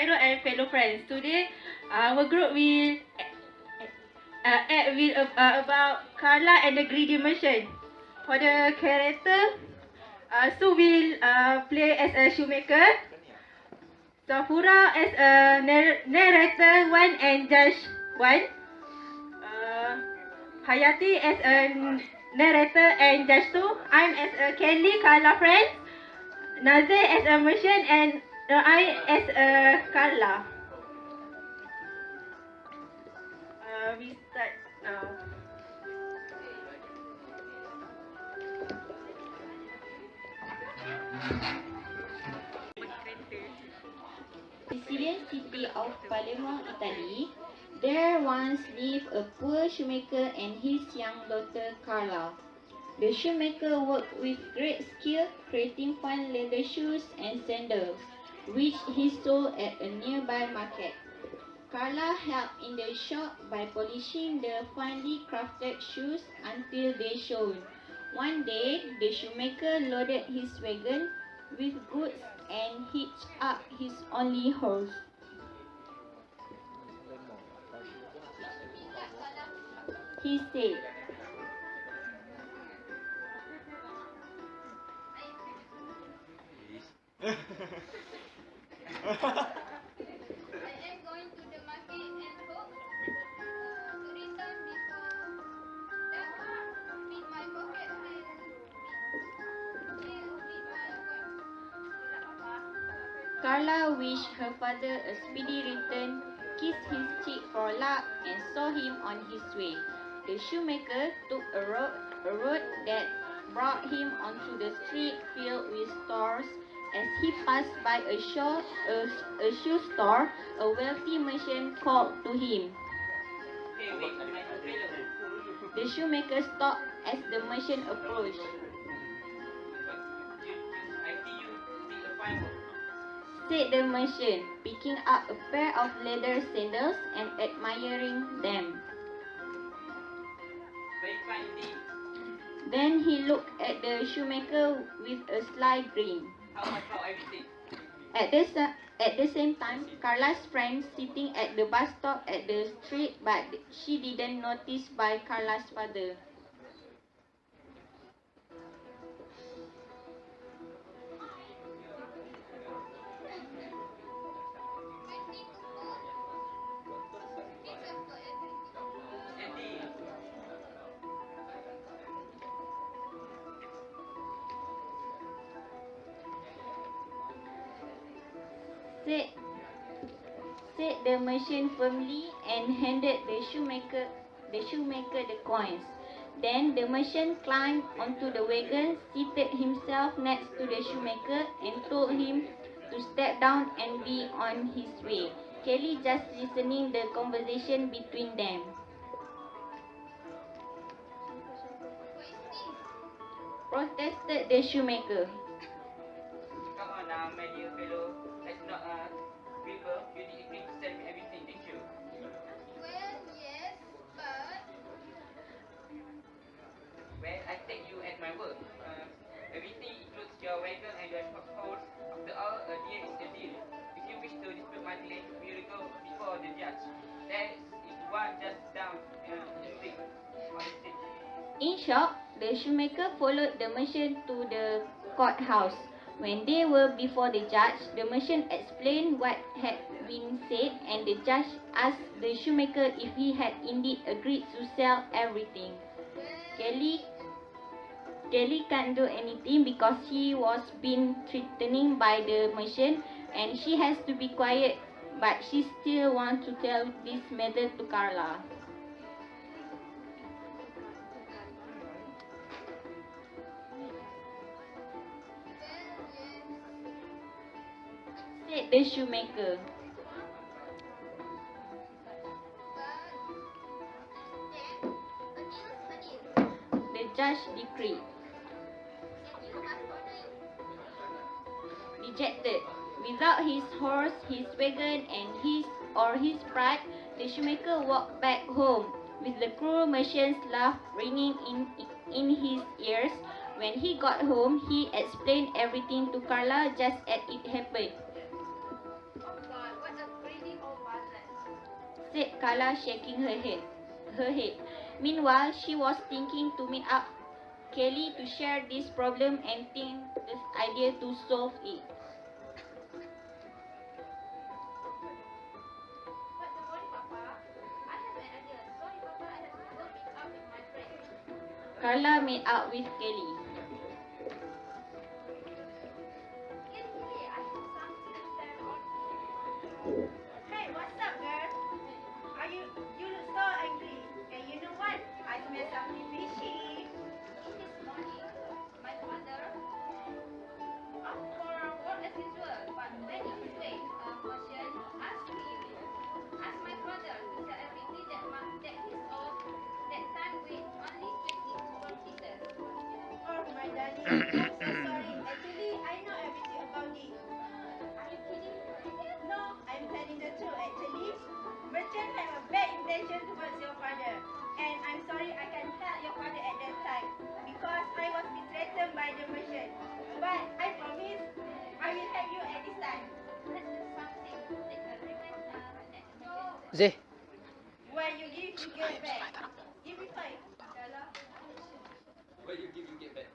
Vero and fellow friends. Today, our group will act with about Carla and the Greedy Merchant. For the character, Sue will play as a shoemaker, Safura as a narrator 1 and judge 1, Hayati as a narrator and judge 2, I'm as a Kelly, Carla friend, Nazir as a merchant, and I as a Carla. We start now. Sicilian city of Palermo, Italy, there once lived a poor shoemaker and his young daughter Carla. The shoemaker worked with great skill, creating fine leather shoes and sandals, which he sold at a nearby market. Carla helped in the shop by polishing the finely crafted shoes until they shone. One day, the shoemaker loaded his wagon with goods and hitched up his only horse. He said, Carla wished her father a speedy return, kissed his cheek for luck, and saw him on his way. The shoemaker took a road that brought him onto the street filled with stores. As he passed by a shoe store, a wealthy merchant called to him. The shoemaker stopped as the merchant approached. Said the merchant, picking up a pair of leather sandals and admiring them. Then he looked at the shoemaker with a sly grin. At the same time, Carla's friend sitting at the bus stop at the street, but she didn't notice by Carla's father. Said the merchant firmly and handed the shoemaker the coins. Then the merchant climbed onto the wagon, seated himself next to the shoemaker, and told him to step down and be on his way. Kelly just listening the conversation between them. Protested the shoemaker. Come on now, my dear fellow. Let's not paper. You did agree to sell me everything, didn't you? Well, yes, but... Well, I take you at my word. Everything includes your wagon and your horse. After all, a deal is a deal. If you wish to dispute my claim, we will go before the judge. There is one just down the street, on the street. In shock, the shoemaker followed the merchant to the courthouse. When they were before the judge, the merchant explained what had been said, and the judge asked the shoemaker if he had indeed agreed to sell everything. Kelly can't do anything because he was being threatened by the merchant, and she has to be quiet, but she still wants to tell this matter to Carla. Said the shoemaker. The judge decreed. Dejected, without his horse, his wagon, and his pride, the shoemaker walked back home, with the cruel merchant's laugh ringing in his ears. When he got home, he explained everything to Carla just as it happened. Oh God, what a said Carla, shaking her head. Meanwhile, she was thinking to meet up Kelly to share this problem and think this idea to solve it. But don't worry, Papa. I have an idea. Sorry, Papa, I have to go meet up with my friends. Carla met up with Kelly. Kelly, I have something to share on. Hey, what's up, girl? You look so angry. And you know what? I smell something fishy. This morning, my father out for work as usual, but when he was late, Martian asked my brother to tell everything that he saw that time with only 24 pieces. Oh, my darling, I'm so sorry. Actually, I know everything about it. Are you kidding? No, I'm telling the truth. Actually, merchant have a bad intention towards your father. And I'm sorry I can't help your father at that time because I was threatened by the merchant. But I promise I will help you at this time. Let's do something that remains that Zee, When you give, you get back. Give me five. Salah. What you give, you get back.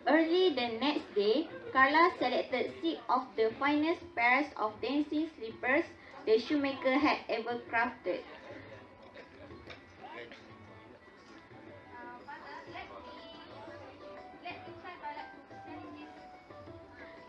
Early the next day, Carla selected 6 of the finest pairs of dancing slippers the shoemaker had ever crafted. Father, let me try Carla to sell this.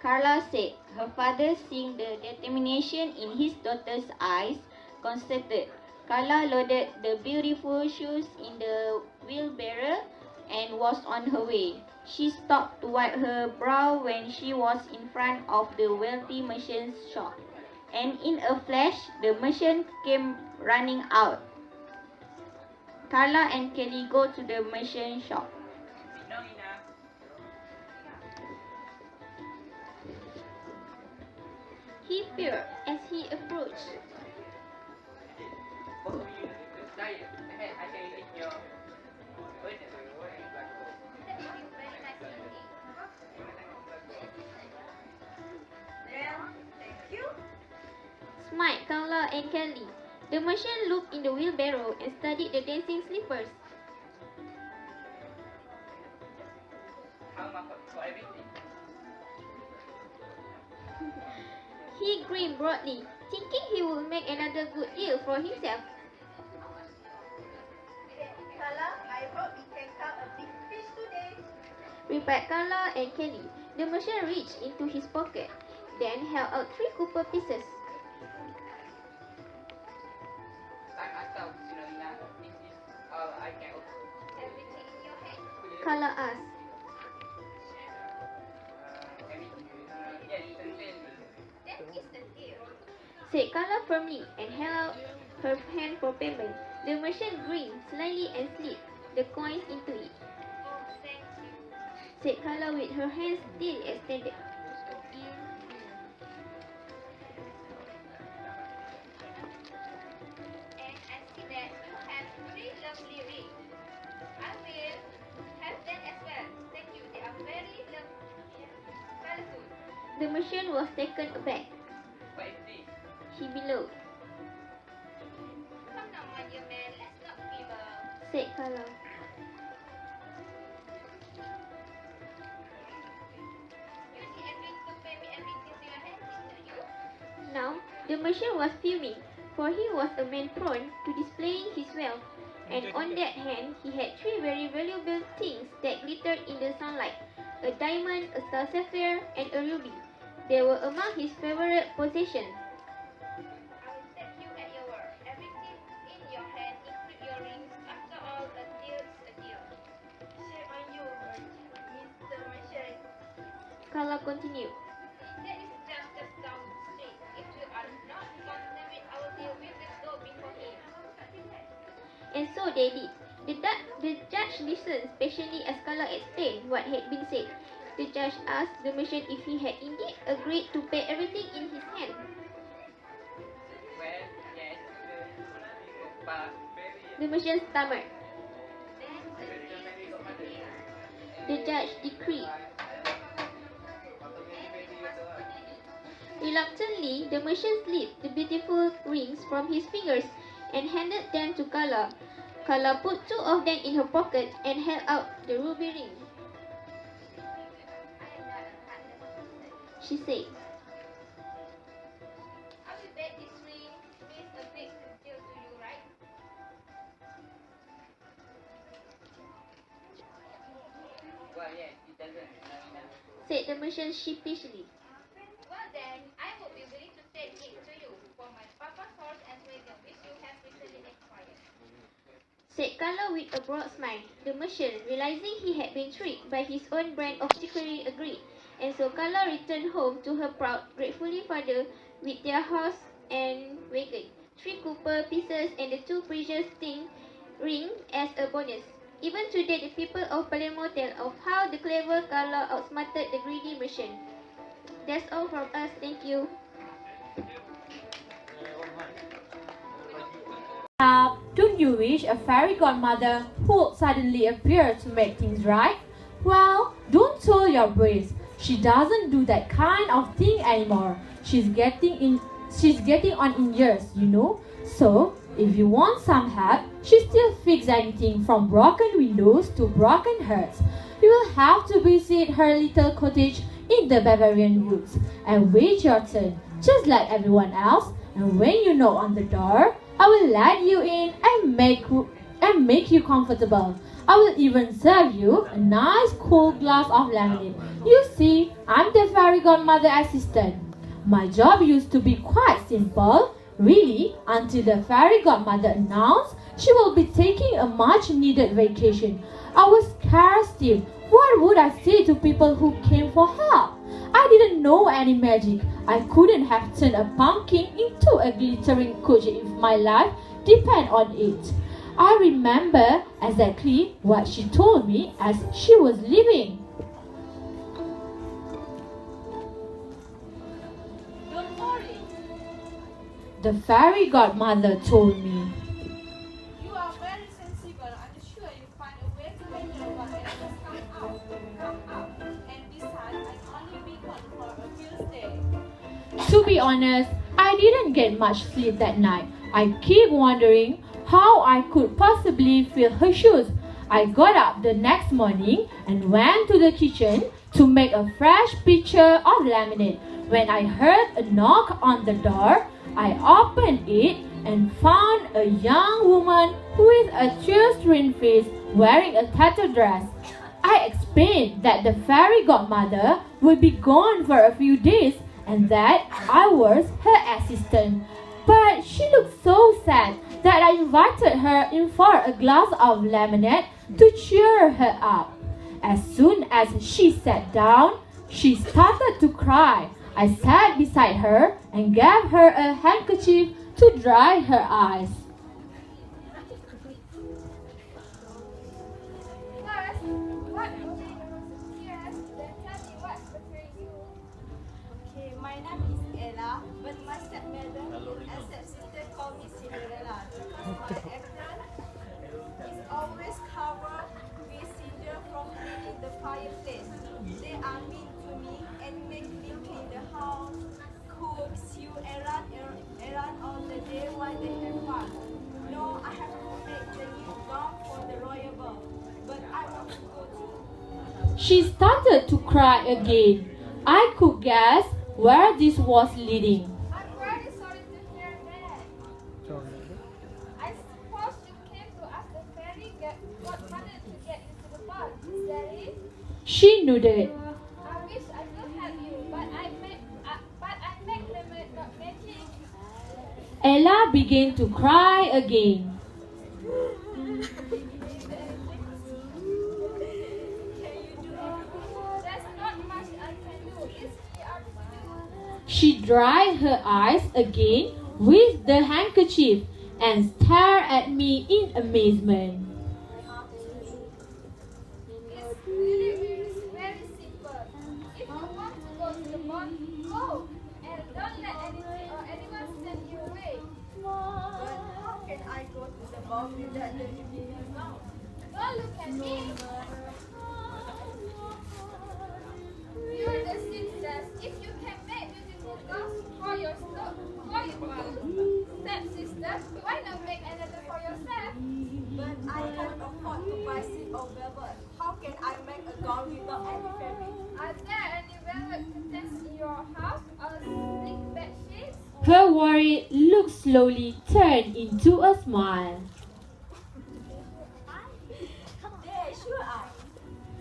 Carla said, her father, seeing the determination in his daughter's eyes, consented. Carla loaded the beautiful shoes in the wheelbarrow and was on her way. She stopped to wipe her brow when she was in front of the wealthy merchant's shop. And in a flash, the merchant came running out. Carla and Kelly go to the merchant shop. No, enough. He peered as he approached. Both of you look tired. I can eat your burden. That would be very nice indeed. Well, thank you. Smiled Carla and Kelly. The merchant looked in the wheelbarrow and studied the dancing slippers. How much for everything? He grinned broadly, thinking he would make another good deal for himself. Salah, I hope we can count a big fish today. Replied Carla and Kelly. The merchant reached into his pocket, then held out 3 copper pieces. Time asal, Sinolina. This is all I can offer. Everything in your head. Carla asked. Yes, certainly. That is the deal. Said Carla firmly and held out her hand for payment. The merchant grinned slyly and slipped the coins into it. Oh, thank you. Said Carla with her hands still extended. And I see that you have 3 lovely rings. I will have them as well. Thank you. They are very colorful. The merchant was taken aback. What is this? He bellowed. Come now, my dear man. Let's not quibble. Said Carla. You see agreed to pay me everything to your hand, didn't you? Now, the merchant was fuming, for he was a man prone to displaying his wealth, and on that hand he had 3 very valuable things that glittered in the sunlight, a diamond, a star sapphire, and a ruby. They were among his favorite possessions. I will take you at your word. Everything in your hand, include your rings. After all, a deal is a deal. Shame on you, Mr. Merchant. Carla continued. That is just down the street. If you are not content with our deal, we will go before him. And so they did. The judge listened patiently as Carla explained what had been said. The judge asked the merchant if he had indeed agreed to pay everything in his hand. Well, yes, but The merchant stammered. Then a deal is a deal. The judge decreed. And you must honor it. He Reluctantly, the merchant slipped the beautiful rings from his fingers and handed them to Kala. Kala put 2 of them in her pocket and held out the ruby ring. I am not a heartless person. She said, I will bet this ring means a big deal to you, right? Well, yes, it doesn't. said the merchant sheepishly. Well then, I would be willing to take it to you for my papa's horse and wagon, which you have recently acquired. Said Kala with a broad smile. The merchant, realizing he had been tricked by his own brand of trickery, agreed, and so Kala returned home to her proud, gratefully father with their horse and wagon, 3 copper pieces and the 2 precious ring as a bonus. Even today, the people of Palermo tell of how the clever Kala outsmarted the greedy merchant. That's all from us. Thank you. Don't you wish a fairy godmother would suddenly appear to make things right? Well, don't tell your brains. She doesn't do that kind of thing anymore. She's getting on in years, you know. So, if you want some help, she still fixes anything from broken windows to broken hearts. You will have to visit her little cottage in the Bavarian woods and wait your turn, just like everyone else. And when you knock on the door, I will let you in and make you comfortable. I will even serve you a nice cool glass of lemonade. You see, I'm the fairy godmother assistant. My job used to be quite simple, really, until the fairy godmother announced she will be taking a much needed vacation. I was scared stiff. What would I say to people who came for help? I didn't know any magic. I couldn't have turned a pumpkin into a glittering coach if my life depended on it. I remember exactly what she told me as she was leaving. Don't worry. The fairy godmother told me. You are very sensible. I'm sure you find a way to handle whatever comes out. And besides, I've only been gone for a few days. To be honest, I didn't get much sleep that night. I kept wondering how I could possibly fill her shoes. I got up the next morning and went to the kitchen to make a fresh pitcher of lemonade. When I heard a knock on the door, I opened it and found a young woman with a tear-stained face wearing a tattered dress. I explained that the fairy godmother would be gone for a few days and that I was her assistant. But she looked so sad that I invited her in for a glass of lemonade to cheer her up. As soon as she sat down, she started to cry. I sat beside her and gave her a handkerchief to dry her eyes. First, what would you yes, then tell me what's betraying you. Okay, my name is Ella, but my stepmother and stepsister call me Cinderella because my apron is always covered with cinder from cleaning the fireplace. They are mean to me and make me clean the house, cook, sew, and run all the day while they have fun. No, I have to make the new gown for the royal ball, but I want to go too. She started to cry again. I could guess where this was leading. I'm very sorry to hear that. I suppose you came to ask the fairy godmother to get into the ball. Is that it? She nodded. I wish I could help you, but I make lemonade, not magic. Ella began to cry again. There's not much I can do. It's up to you. She dried her eyes again with the handkerchief and stared at me in amazement. It's really very simple. If you want to go to the ball, go. And don't let anyone send you away. But how can I go to the ball without the uniform gown? Don't look at me. You're the princess. If you can make beautiful gowns, our house, our sleep bed sheets. Her worried look slowly turned into a smile. There, sure are.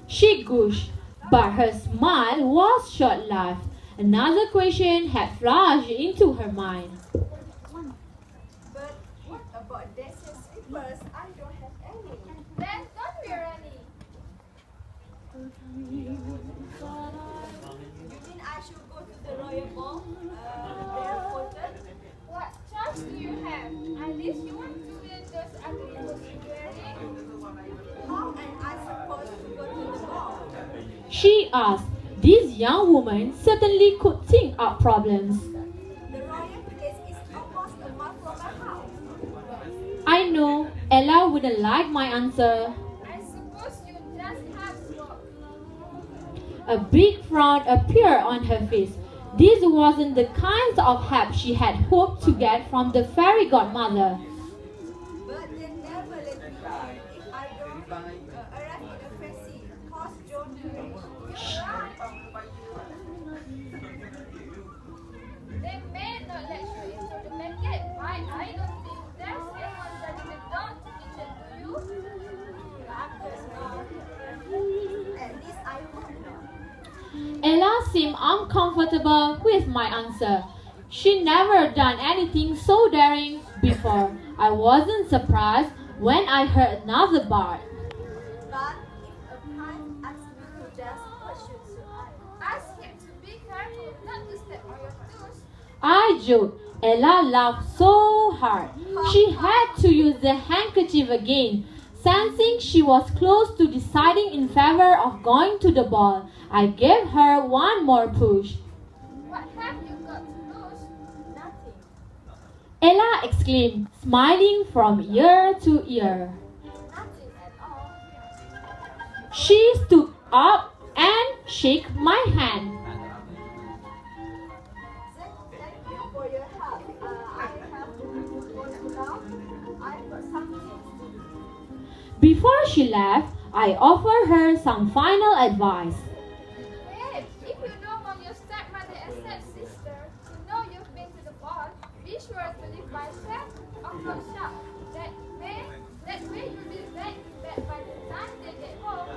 She gushed, but her smile was short-lived. Another question had flashed into her mind. But what about desks and slippers? I don't have any. Then don't wear any. You mean I should go to the royal ball? Barefooted? What choice do you have? At least you want to wear those ugly clothes you're wearing. How am I supposed to go to the ball? She asked. This young woman certainly could think up problems. The royal place is almost a mile from my house. I know Ella wouldn't like my answer. I suppose you just have to walk. A big frown appeared on her face. This wasn't the kind of help she had hoped to get from the fairy godmother. But they never let me in if I don't arrive in a fancy horse-drawn carriage. They may not let you into the market. I don't think there's anyone running the door to kitchen, do you? I guess not. At least I hope not. Ella seemed uncomfortable with my answer. She never done anything so daring before. I wasn't surprised when I heard another bark. But if a prince asks me to dance, what should I? Ask him to be careful not to step on your toes. I joked. Ella laughed so hard. She had to use the handkerchief again. Sensing she was close to deciding in favor of going to the ball, I gave her one more push. What have you got to lose? Nothing. Ella exclaimed, smiling from ear to ear. Nothing at all. She stood up and shook my hand. Thank you for your help. I have to go now. I've got something to do. Before she left, I offered her some final advice. Wait, if you don't want your stepmother and stepsister to know you've been to the ball, be sure to leave by 10 o'clock sharp. That way you'll be back in bed by the time they get home.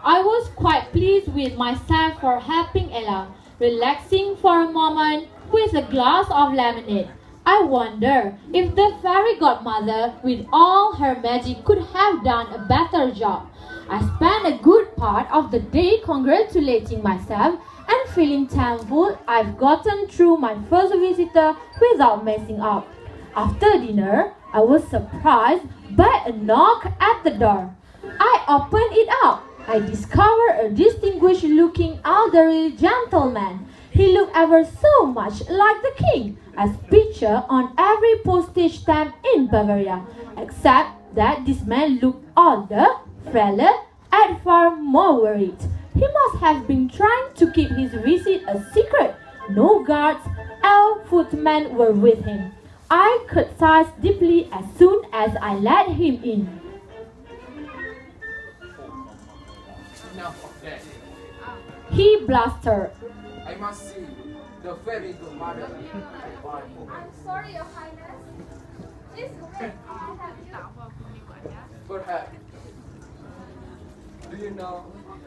I was quite pleased with myself for helping Ella, relaxing for a moment with a glass of lemonade. I wonder if the fairy godmother, with all her magic, could have done a better job. I spent a good part of the day congratulating myself and feeling thankful I've gotten through my first visitor without messing up. After dinner, I was surprised by a knock at the door. I opened it up. I discovered a distinguished-looking elderly gentleman. He looked ever so much like the king, as pictured on every postage stamp in Bavaria, except that this man looked older, frailer, and far more worried. He must have been trying to keep his visit a secret. No guards or footmen were with him. I courtesied deeply as soon as I let him in. Enough of that. He blustered. I must see the fairy godmother. I'm sorry, Your Highness. This way, I'll help you. Perhaps. Do you know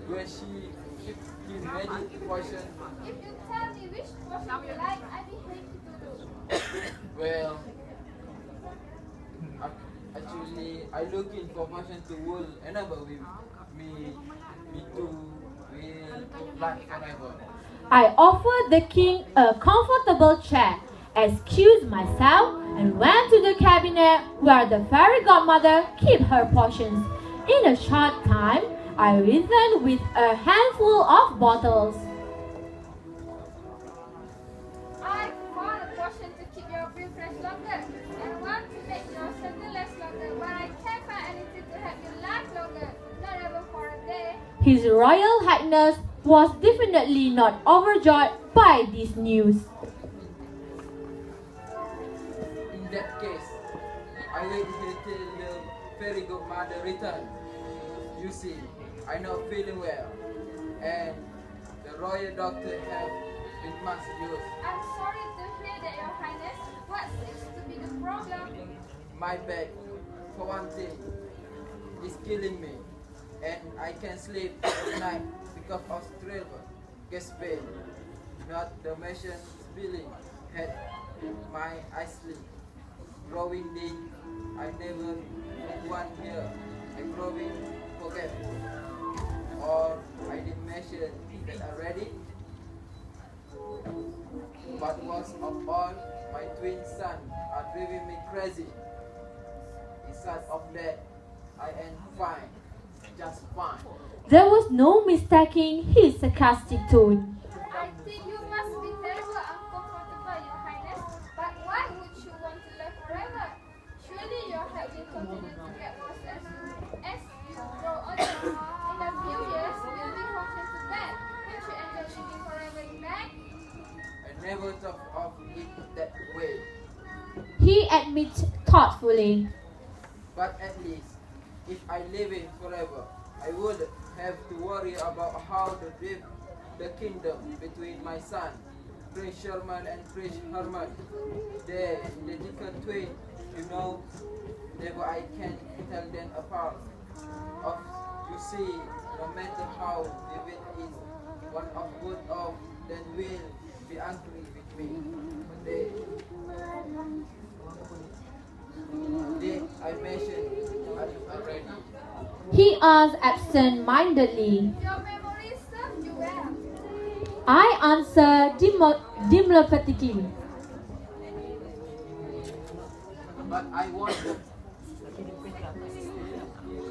where she keeps his magic potion? If you tell me which portion you like, I'd be happy to do. Well, actually, I looking for potion to wool another with me too will last forever. I offered the king a comfortable chair, excused myself, and went to the cabinet where the fairy godmother kept her potions. In a short time, I returned with a handful of bottles. I found a portion to keep your breath fresh longer, and one to make your sandal last longer, but I can't find anything to help you last longer, not even for a day. His Royal Highness was definitely not overjoyed by this news. In that case, I wait here till the fairy godmother return. You see, I'm not feeling well, and the the royal doctor have been much used. I'm sorry to hear that, Your Highness. What seems to be the problem? My back, for one thing, is killing me, and I can't sleep at night because of terrible gas pain. Not the machine spilling had my eyes sleep. Growing deep, I never one here. I growing forget. Or I did mention that already. But worst of all, my twin sons are driving me crazy. Instead of that, I am fine, just fine. There was no mistaking his sarcastic tone. I think you must be terribly uncomfortable, Your Highness. But why would you want to live forever? Surely your health will continue to get worse as you grow older. In a few years, you'll be forced to bed. Won't you enjoy living forever in bed? I never thought of it that way. He admits thoughtfully. But at least, if I live it forever, I would have to worry about how to live the kingdom between my son, Prince Sherman and Prince Herman. They're identical twins, you know. Never I can tell them apart. Of you see, no matter how vivid is, one of both of them will be angry with me. But they I mentioned already. He asked absent-mindedly. Your memory serves you well. I answered diplomatically. But I wonder,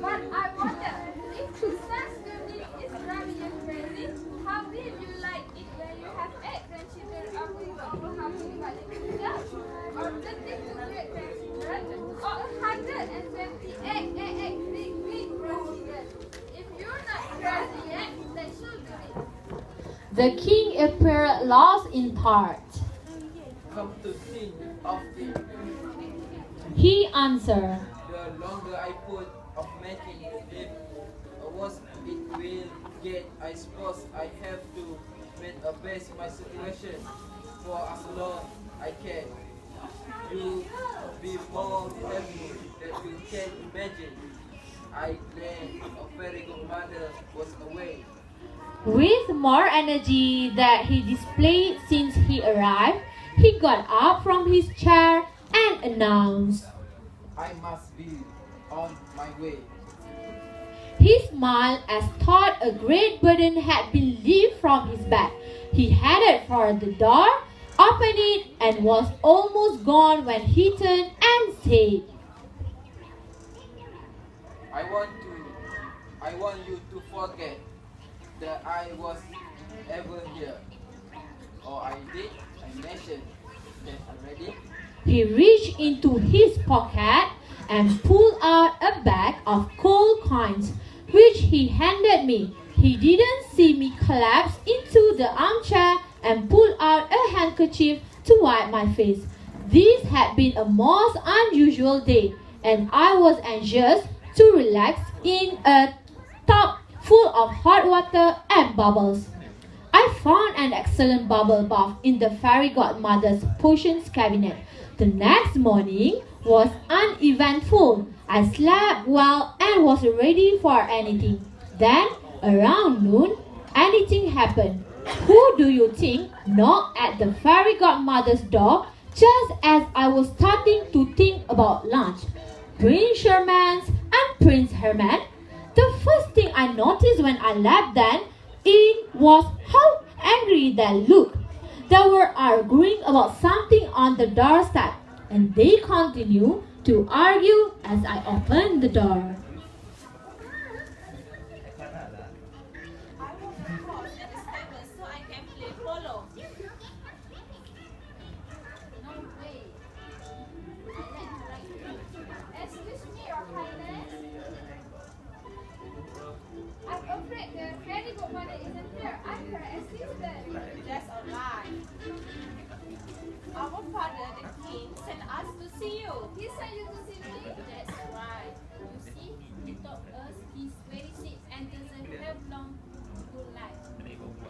But I wonder, if the sun's journey is driving you crazy, how will you like it when you have 8 grandchildren arguing over how to divide the kingdom? Or 32 great-grandchildren? Or 128 great-grandchildren? If you're not crazy yet, then should be it. The king appeared lost in thought. come to think of it, He answered. the longer I put of making it, the worse it will get. I suppose I have to make a best my situation for as long I can. You be more helpful than you can imagine. I glad a very good mother was away. With more energy that he displayed since he arrived, he got up from his chair and announced. I must be on my way. He smiled as thought a great burden had been lifted from his back. He headed for the door, opened it, and was almost gone when he turned and said, I want you to forget that I was ever here. Or I mentioned that already. He reached into his pocket and pulled out a bag of gold coins, which he handed me. He didn't see me collapse into the armchair and pull out a handkerchief to wipe my face. This had been a most unusual day, and I was anxious to relax in a tub full of hot water and bubbles. I found an excellent bubble bath in the fairy godmother's potions cabinet. The next morning was uneventful. I slept well and was ready for anything. Then, around noon, anything happened. Who do you think knocked at the fairy godmother's door just as I was starting to think about lunch? Prince Sherman and Prince Herman. The first thing I noticed when I left them in was how angry they looked. They were arguing about something on the doorstep, and they continued to argue as I opened the door. I want a horse and a stable so I can play polo. No way. I like to write you. Excuse me, Your Highness. I'm afraid the fairy godmother isn't here. I'm her assistant. That's a lie. Our father, the king, sent us to see you. He sent you to see me? That's right. You see, he told us he's very sick and doesn't have long good life.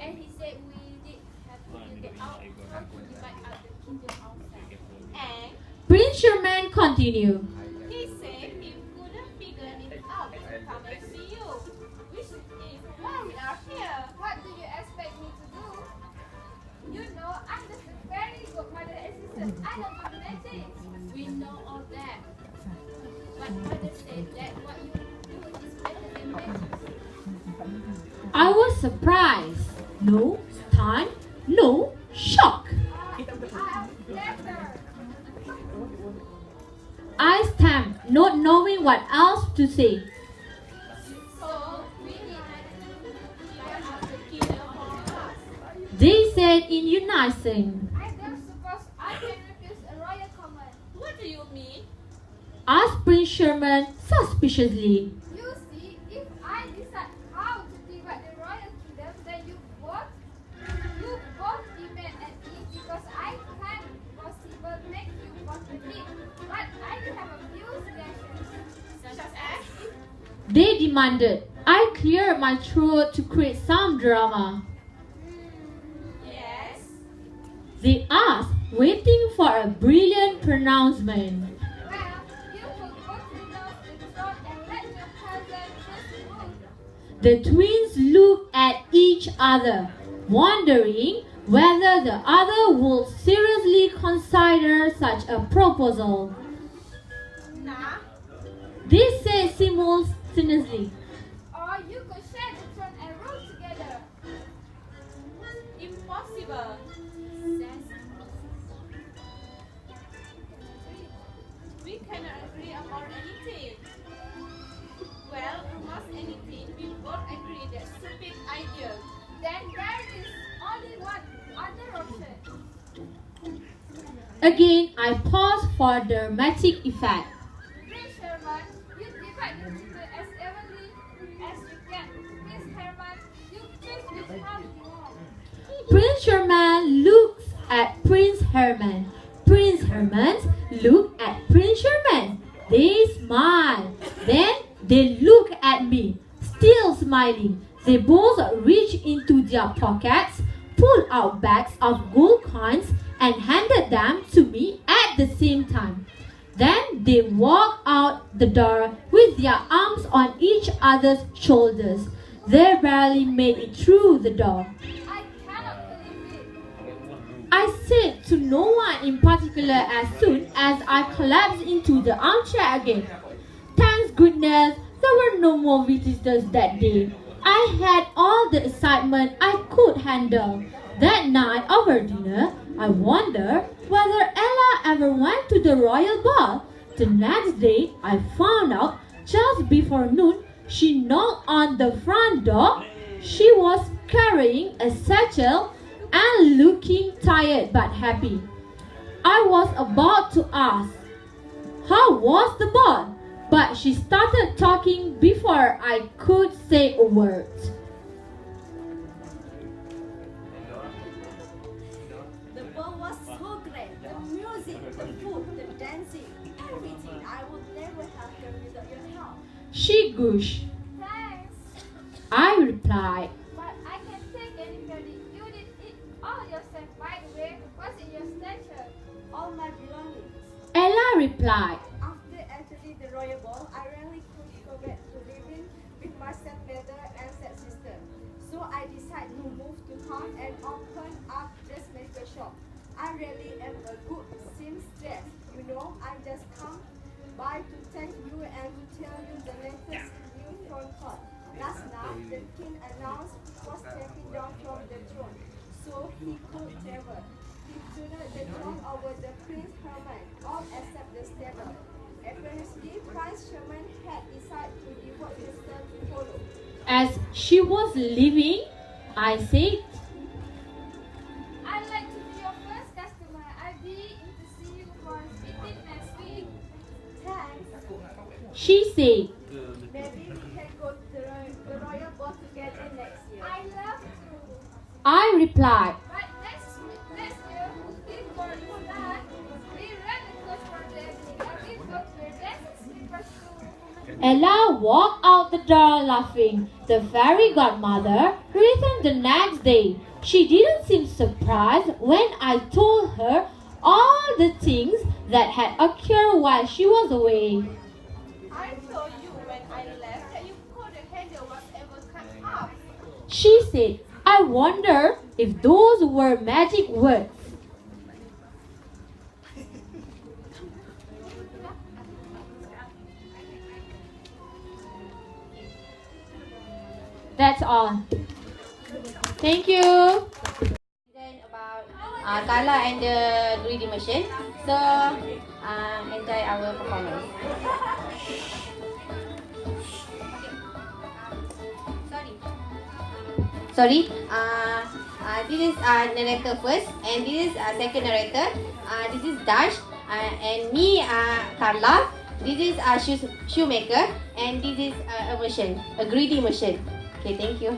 And he said kingdom outside. And Prince Sherman continued. he said he couldn't figure it out to come and see you. Which is why we are here. What do you expect me to do? You know, I'm just a very good mother assistant. I don't do magic. We know all that. But mother said that what you do is better than magic. I was surprised. No, stunned. No, shocked. I'm better. I stamped, not knowing what else to say. So we need to light up the kingdom for us. They said in unison. I don't suppose I can refuse a royal command. What do you mean? Asked Prince Sherman suspiciously. You see, if I decide how to divide the royal kingdom, then you both be mad at me because I can't possibly make you both agree. But I do have a few suggestions. Such as? They demanded. I cleared my throat to create some drama. Yes. They asked, waiting for a brilliant pronouncement. Well, you will go through the throne and let your cousin just rule. The twins looked at each other, wondering whether the other would seriously consider such a proposal. Nah. They said simultaneously. Or you could share the throne and rule together. Impossible. We cannot agree about anything. Well, almost anything. We both agree that stupid idea. Then there is only one other option. Again, I paused for dramatic effect. Prince Herman, you divide the kingdom as evenly as you can. Prince Herman, you choose which half you want. Prince Sherman looks at Prince Herman. Prince Herman looked at Prince Sherman. They smiled. Then they looked at me, still smiling. They both reached into their pockets, pulled out bags of gold coins, and handed them to me at the same time. Then they walked out the door with their arms on each other's shoulders. They barely made it through the door. I cannot believe it. I said to no one in particular as soon as I collapsed into the armchair again. Thanks goodness there were no more visitors that day. I had all the excitement I could handle. That night over dinner, I wondered whether Ella ever went to the royal ball. The next day, I found out just before noon, she knocked on the front door. She was carrying a satchel and looking tired but happy. I was about to ask, how was the ball? But she started talking before I could say a word. The ball was so great. The music, the food, the dancing, everything. I would never have done without your help. She gushed. Thanks. I replied, But I can take anybody. You did it all yourself, by the way. What's in your stature? All my belongings. Ella replied, After entering the royal ball, I really could go back to living with my stepmother and stepsister. So I decided to move to town and open up dressmaker shop. I really am a good seamstress. You know, I just come by to thank you and to tell you the latest news from court. Last night, the king announced he was stepping down from the throne, so he could travel. He turned the throne over to Prince Herman, all except the stable. Apparently, Prince Sherman had decided to devote himself to follow. as she was leaving, I said, I'd like to be your first customer. I'll be in to see you for meeting next week. Thanks. she said, Maybe we can go to the royal ball together next year. I love to. I replied, But next year, before that, we rent a coach for dancing and we go to a dancing slippers too. Ella walked out the door laughing. The fairy godmother returned the next day. She didn't seem surprised when I told her all the things that had occurred while she was away. I told you when I left that you couldn't handle whatever came up. She said, I wonder if those were magic words. That's all. Thank you. Then about Carla and the greedy machine. So enjoy our performance. Sorry. This is narrator first, and this is second narrator. This is Dash, and me, Carla. This is shoemaker, and this is a machine, a greedy machine. Okay, thank you.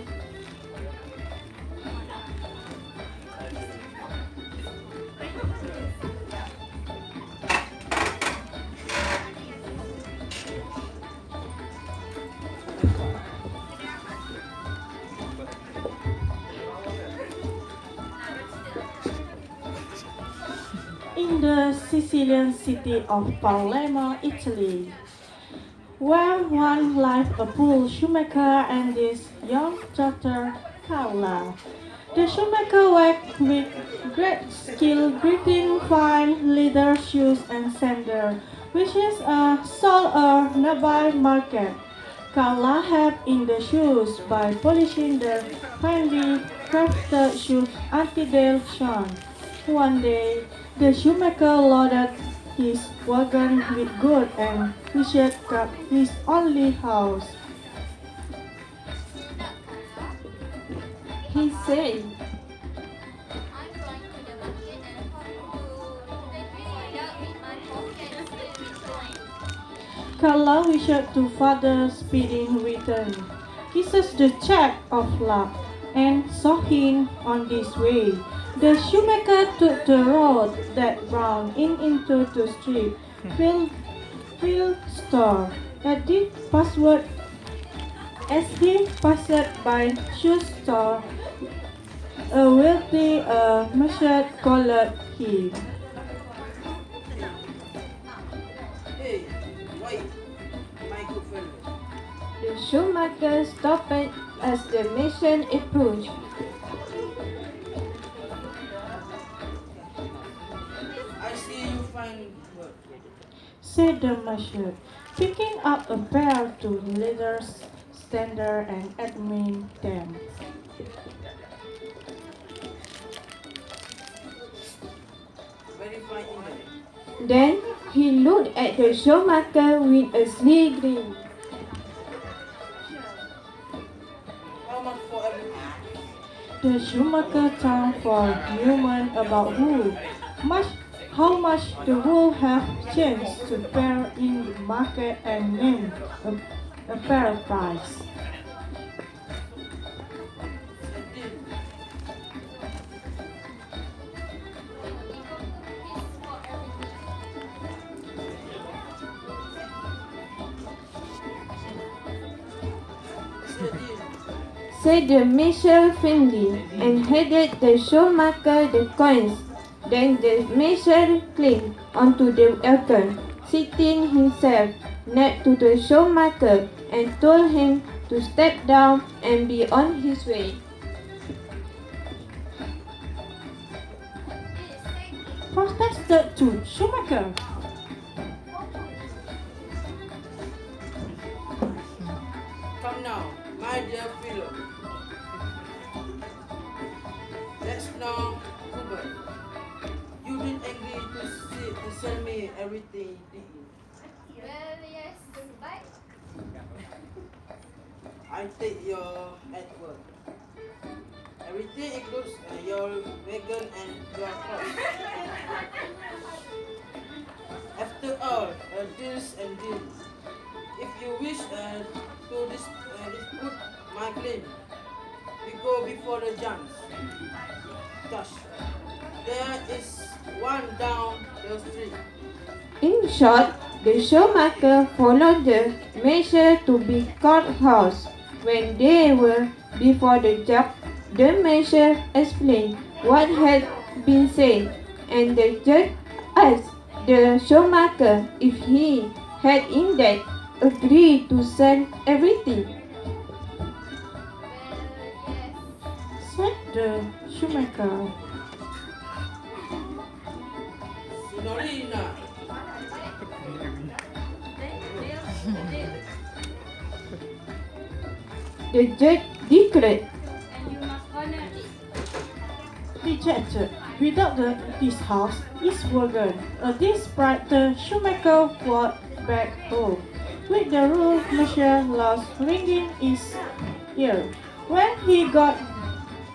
In the Sicilian city of Palermo, Italy, where one lived a poor shoemaker and his young daughter Carla. The shoemaker worked with great skill, greeting fine leather shoes and sandals, which is sold a nearby market. Carla helped in the shoes by polishing the finely crafted shoes until they shone. One day, the shoemaker loaded his wagon with goods and reached his only house. He said, I'm going to the market and hope to find out with my pockets will return. Carla wished to father speeding return. Kisses the check of luck and saw him on this way. The shoemaker took the road that wound into the street, Phil store. As he passed by shoe store, a wealthy merchant called him. Hey, wait, my good friend. The shoemaker stopped as the merchant approached. I see you find work. Said the merchant, picking up a pair to leather standard and admiring them. Very fine indeed. Then he looked at the shoemaker with a sly grin. How much for everything? The shoemaker turned for human about how much the wool have changed to pair in the market and named a fair price. Said the measure friendly and handed the shoemaker the coins. Then the measure climbed onto the wagon, sitting himself next to the shoemaker and told him to step down and be on his way. Protested to shoemaker. Come now, my dear fellow. Let's now, Hubert. You didn't agree to sell me everything, did you? Well, yes, but I take your at word. Everything includes your wagon and your clothes. After all, deals and deals. If you wish to dispute my claim, we go before the judge. There is one down the street. In short, the shoemaker followed the measure to the courthouse. When they were before the judge, the measure explained what had been said. and the judge asked the shoemaker if he had indeed agreed to sell everything. Said the shoemaker. Signorina, The judge declared. And you must honor it. Rejected. Without this house is broken. This bright the shoemaker walked back home, with the rule measure lost ringing his ear. When he got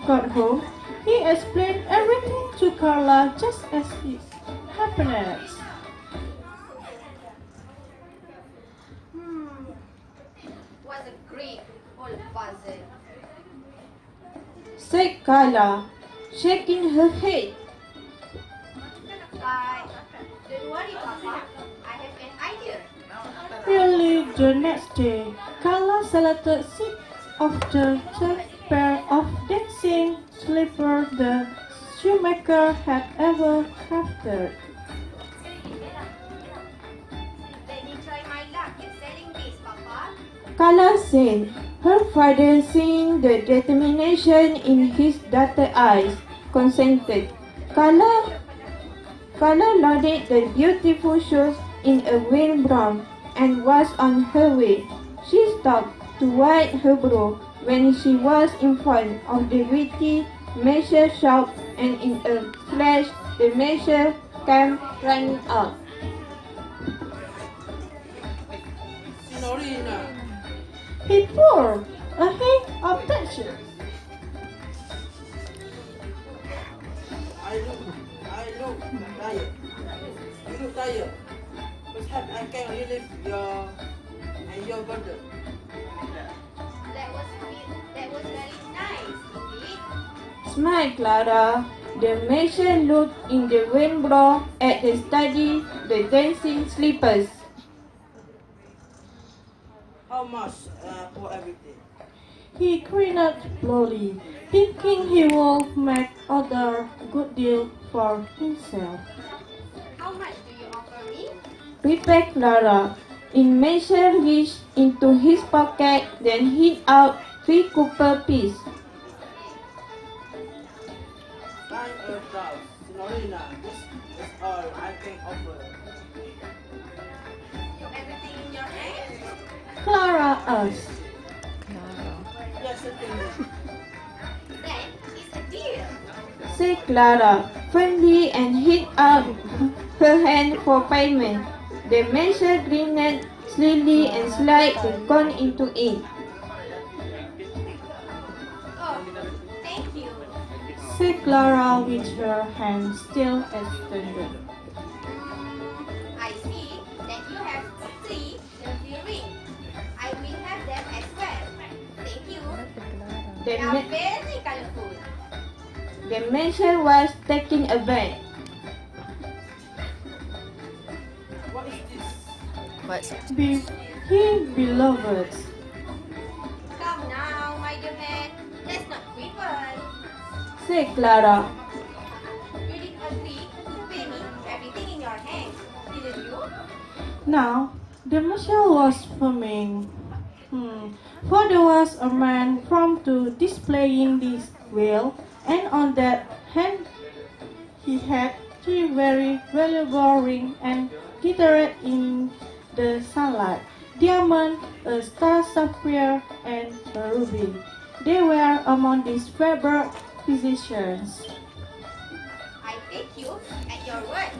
home, he explained everything to Carla just as it happened. What a great old puzzle. Said Carla, shaking her head. Don't worry, Papa. I have an idea. Really, the next day, Carla selected 6 of the 12 pair of dancing slippers the shoemaker had ever crafted. Let me try my luck in selling this, Papa. Carla said. Her father, seeing the determination in his daughter's eyes, consented. Carla loaded the beautiful shoes in a wheelbarrow and was on her way. She stopped to wipe her brow when she was in front of the witty measure shop, and in a flash the measure came running out. Signorina, He poured a hint of tension. I look tired. You look tired. Perhaps I can relieve your burden. That was very nice, indeed. Smiled Clara. The measure looked in the wheelbarrow at the study the dancing slippers. How much for everything? He grinned slowly, thinking he would make other good deal for himself. How much do you offer me? Replied Clara. In measure reached into his pocket, then hid out 3 copper pieces. Find a house, Signorina. This is all I can offer. You have everything in your hand? Clara asked. Yes, certainly. Then it's a deal. Said Clara, firmly, and hid out her hand for payment. The measure grinned slowly and slid the coin into it. Oh, thank you. Said Clara with her hand still extended. I see that you have 3 lovely rings. I will have them as well. Thank you. The, They are me- very colorful. the measure was taken aback. What is this? He beloved. Come now, my dear man. Let's not quibble. Said Clara. You did agree to pay me everything in your hands, didn't you? Now, the measure was firming. For there was a man from to displaying this wheel, and on that hand he had 3 very valuable rings and glittered in the sunlight. Diamond, a star sapphire, and a ruby. They were among these favorite possessions. I take you at your word.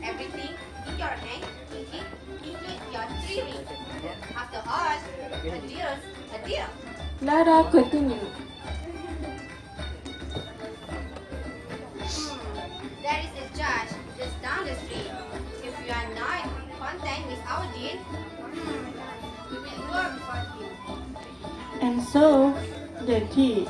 Everything in your hand includes your 3 rings. After all, a deal's a deal. Clara continued. There is a judge just down the street. If you are not content with our deal, we will work for you. And so they did.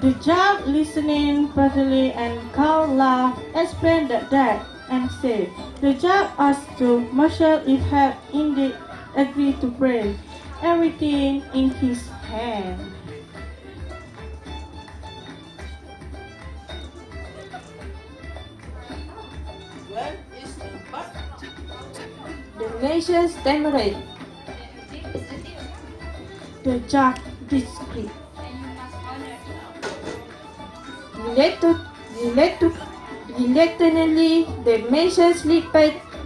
The judge listening patiently, and Carla explained that and said, the judge asked to Marshal if had indeed agreed to pay everything in his hand. measure stammered. The judge disagreed. Reluctantly, the measure slipped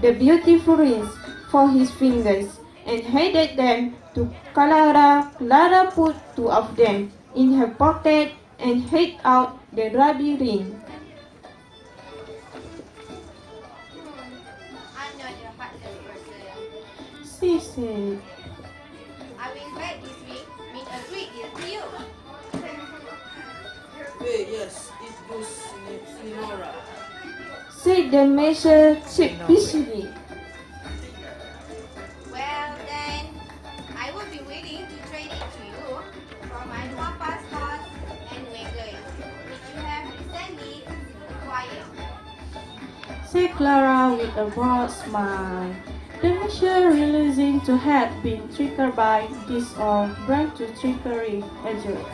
the beautiful rings for his fingers and handed them to Clara. Clara put two of them in her pocket and held out the ruby ring. I'm not a heartless person. She said, I will bet this ring mean a great deal to you. Hey, yes, it goes Sinora. Said the measure sheepishly. Well then, I would be willing to trade it to you for my papa's horse and wagon, which you have recently acquired. said Clara with a broad smile. The measure, realizing to have been tricked by this or brought to trickery agent.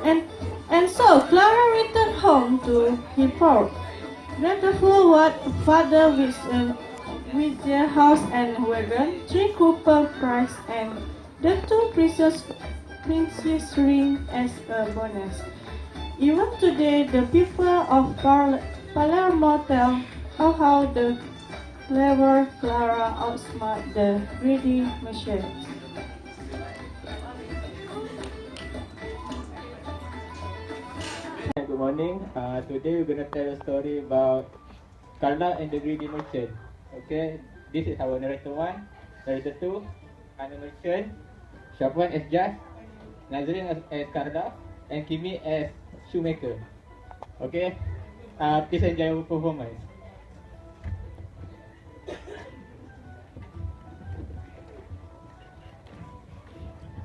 And so Clara returned home to Hillport, grateful what father with their house and wagon, 3 copper price and the 2 princess ring as a bonus. Even today, the people of Palermo tell of how the clever Clara outsmarted the greedy merchant. Good morning. Today we're gonna tell a story about Carla and the greedy merchant. Okay, this is our narrator 1, narrator 2, Anna merchant, Syafwan as judge, Nazrin as Carla, and Kimi as shoemaker. Okay, please enjoy our performance.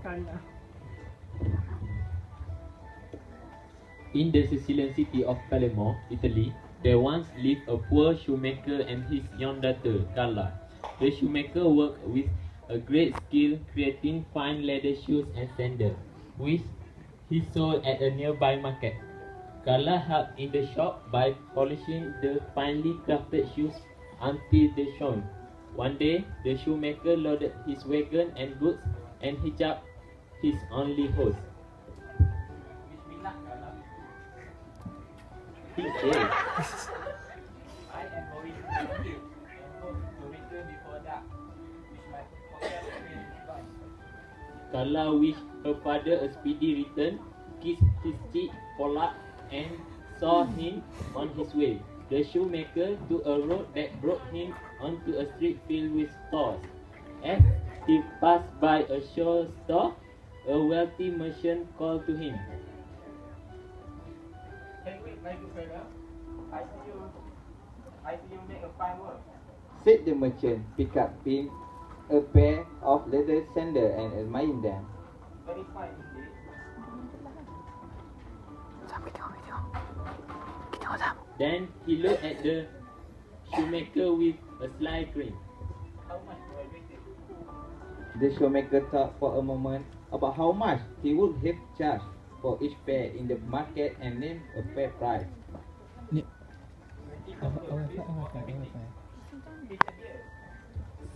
Carla. In the Sicilian city of Palermo, Italy, there once lived a poor shoemaker and his young daughter, Carla. The shoemaker worked with a great skill creating fine leather shoes and sandals, which he sold at a nearby market. Carla helped in the shop by polishing the finely crafted shoes until they shone. One day, the shoemaker loaded his wagon and goods and hitched up his only horse. He said, I am going to market and hope to return before dark, which my pocket will buy. Carla wished her father a speedy return, kissed his cheek, Polak, and saw him on his way. The shoemaker took a road that brought him onto a street filled with stores. As he passed by a shoe store, a wealthy merchant called to him. Hey, wait, my good fellow. I see you make a fine work. Said the merchant, pick up him a pair of leather sandals and admiring them. Very fine indeed. Then he looked at the shoemaker with a sly grin. How much do I rate it? The shoemaker thought for a moment about how much he would have charged for each pair in the market and named a fair price.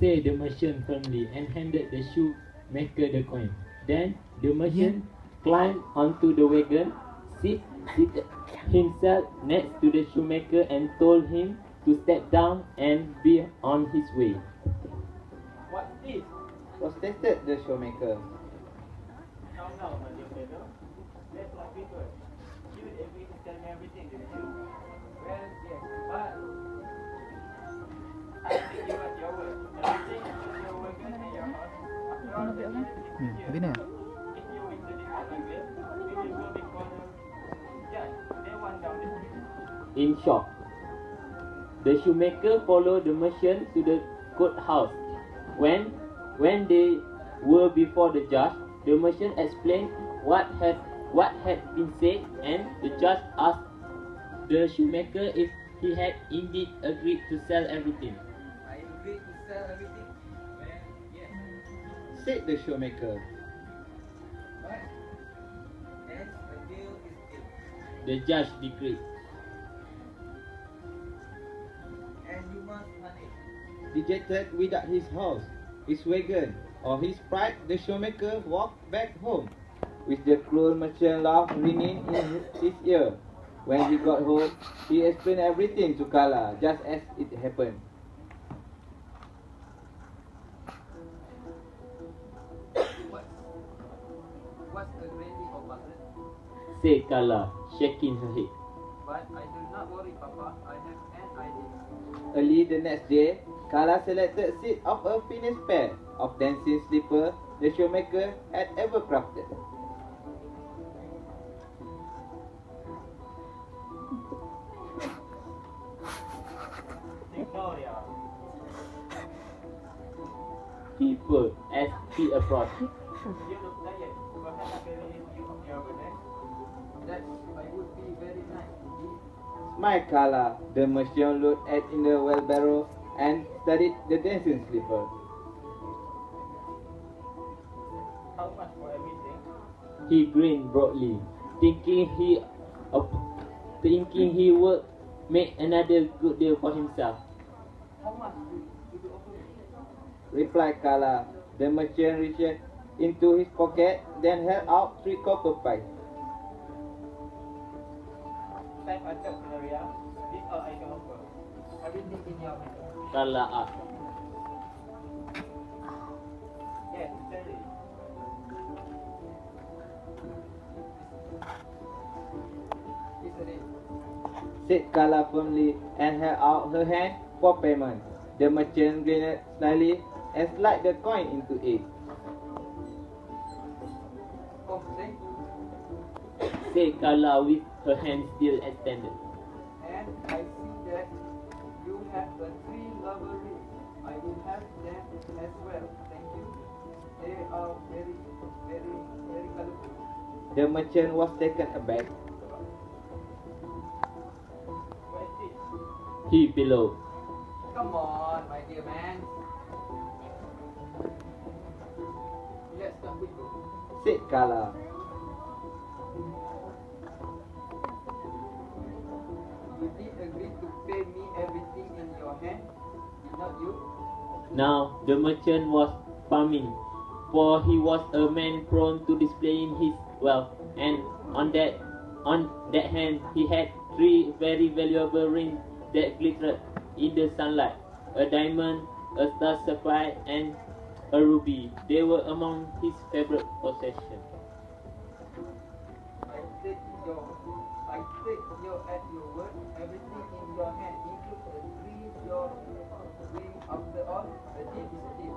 Said the merchant firmly and handed the shoemaker the coin. Then the merchant climbed onto the wagon, seated himself next to the shoemaker and told him to step down and be on his way. What's this? Protested the shoemaker. Now, my dear fellow. That's not people. You agree to tell me everything, didn't you? Well, yes, but I take you at your word. Everything is your wagon and your house. After all, the deal is here. If you wish to depart my way, we will go before the judge. They want down the street. In shock, the shoemaker followed the merchant to the courthouse. When they were before the judge, the merchant explained what had been said, and the judge asked the shoemaker if he had indeed agreed to sell everything. I agreed to sell everything. Well, yes. Said the shoemaker. But hence a deal is deal. The judge decreed. And you must punish. Dejected without his house, his wagon, or his pride, the shoemaker walked back home, with the cruel merchant laugh ringing in his ear. When he got home, he explained everything to Kala, just as it happened. What's the gravy of butter? said Kala, shaking her head. But I do not worry, Papa. I have an idea. Early the next day, Kala selected seat of a finished pair of dancing slippers the shoemaker had ever crafted. Victoria. He purred as he approached. You look tired. Perhaps I can relieve you of your burden. That I would be very nice indeed. Smile Kala, the merchant looked at in the wheelbarrow and studied the dancing slipper. How much for everything? He grinned broadly, thinking he would make another good deal for himself. How much do you offer me? Replied Kala. The merchant reached into his pocket, then held out 3 copper pieces. Time I tell Gloria, this all I can offer. Everything in your hand. Kala asked. Yes, certainly. Isn't it? Said Kala firmly and held out her hand for payment. The merchant grinned slyly and slid the coin into it. Oh, thank you. Said Kala with her hand still extended. And I see that you have the 3 lover rings. I will have them as well. Thank you. They are very, very, very colorful. The merchant was taken aback. What is it? He bellowed. Come on, my dear man. Let's not we go. Said Kala. You did agree to pay me everything in your hand, did not you? Now the merchant was farming, for he was a man prone to displaying his wealth, and on that hand he had 3 very valuable rings that glittered in the sunlight: a diamond, a star sapphire, and a ruby. They were among his favorite possessions. I take you at your word. Everything in your hand includes a tree, your ring. After all, a deed is a deed.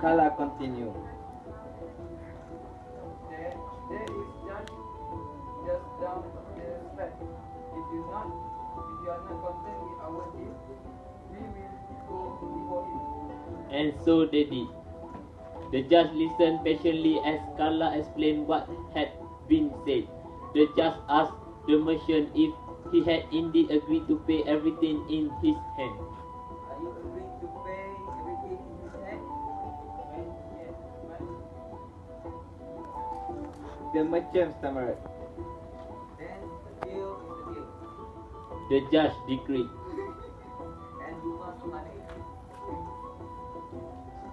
Kala continued. There is just down the stretch. If you are not content with our deed, we will go before him. And so they did. The judge listened patiently as Kala explained what had been said. The judge asked the merchant if he had indeed agreed to pay everything in his hand. Are you agreeing to pay everything in his hand? Yes, The merchant stammered. then the deal is the deal. The judge decreed. And you must money.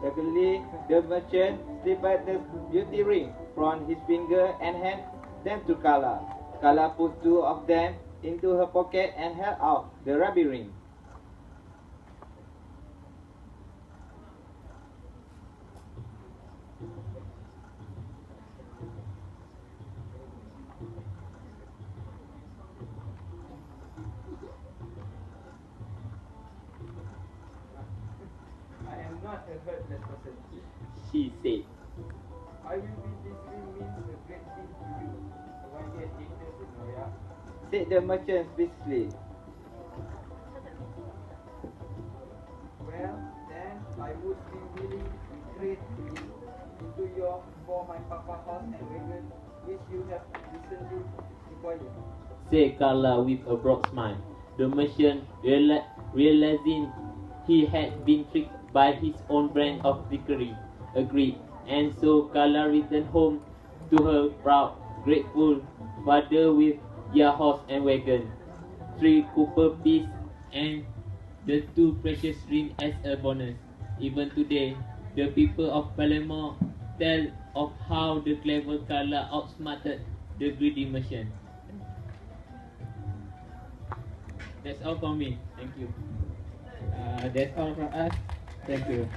Luckily, the merchant slipped the beauty ring from his finger and handed them to Kala. Kala put 2 of them into her pocket and held out the ruby ring. I am not a heartless person. She said. I will be this ring means a great thing to you. One day later, Gloria. Said the merchant speechlessly. Well, then I would be willing to trade into your for my papa house and wagon, which you have recently acquired. Said Kala with a broad smile. The merchant, realizing he had been tricked by his own brand of trickery, agreed. And so Kala returned home to her proud, grateful father with their horse and wagon, 3 copper pieces, and the 2 precious rings as a bonus. Even today, the people of Palermo tell of how the clever Carla outsmarted the greedy merchant. That's all from me. Thank you. That's all from us. Thank you.